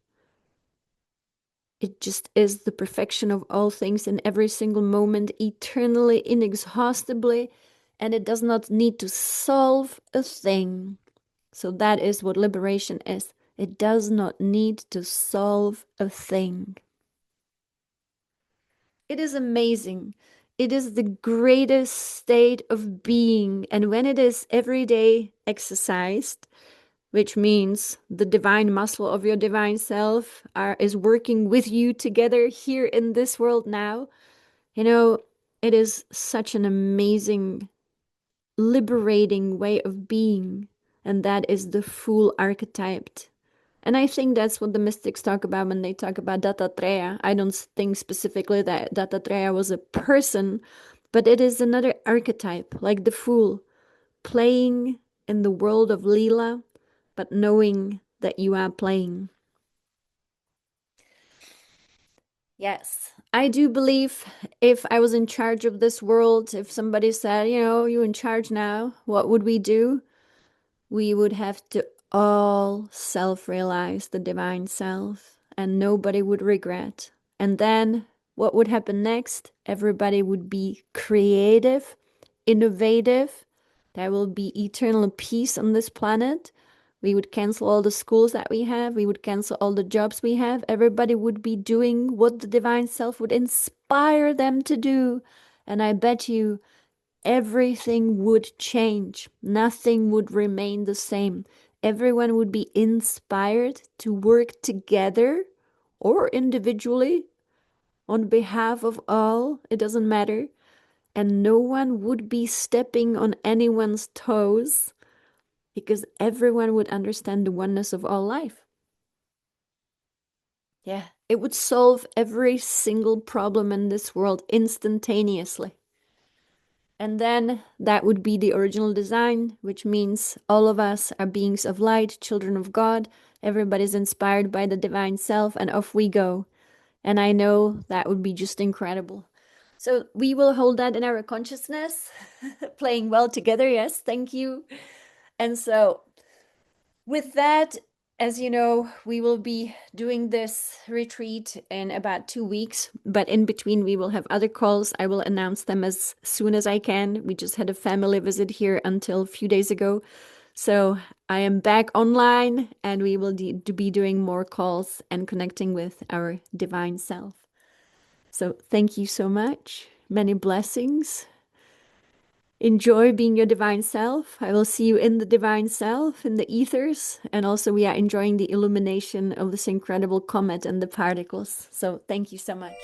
It just is the perfection of all things in every single moment, eternally, inexhaustibly, and it does not need to solve a thing. So that is what liberation is. It does not need to solve a thing. It is amazing. It is the greatest state of being. And when it is every day exercised, which means the divine muscle of your divine self is working with you together here in this world now, it is such an amazing, liberating way of being. And that is the full archetype. And I think that's what the mystics talk about when they talk about Dattatreya. I don't think specifically that Dattatreya was a person, but it is another archetype, like the fool, playing in the world of Leela, but knowing that you are playing. Yes, I do believe if I was in charge of this world, if somebody said, you're in charge now, what would we do? We would have to all self-realize the divine self, and nobody would regret. And then what would happen next? Everybody would be creative, innovative. There will be eternal peace on this planet. We would cancel all the schools that we have. We would cancel all the jobs we have. Everybody would be doing what the divine self would inspire them to do. And I bet you everything would change. Nothing would remain the same. Everyone would be inspired to work together or individually on behalf of all. It doesn't matter. And no one would be stepping on anyone's toes because everyone would understand the oneness of all life. Yeah, it would solve every single problem in this world instantaneously. And then that would be the original design, which means all of us are beings of light, children of God. Everybody's inspired by the divine self, and off we go. And I know that would be just incredible. So we will hold that in our consciousness, playing well together. Yes, thank you. And so with that, as you know, we will be doing this retreat in about 2 weeks, but in between we will have other calls. I will announce them as soon as I can. We just had a family visit here until a few days ago. So I am back online and we will be doing more calls and connecting with our divine self. So thank you so much. Many blessings. Enjoy being your divine self. I will see you in the divine self, in the ethers. And also we are enjoying the illumination of this incredible comet and the particles. So thank you so much.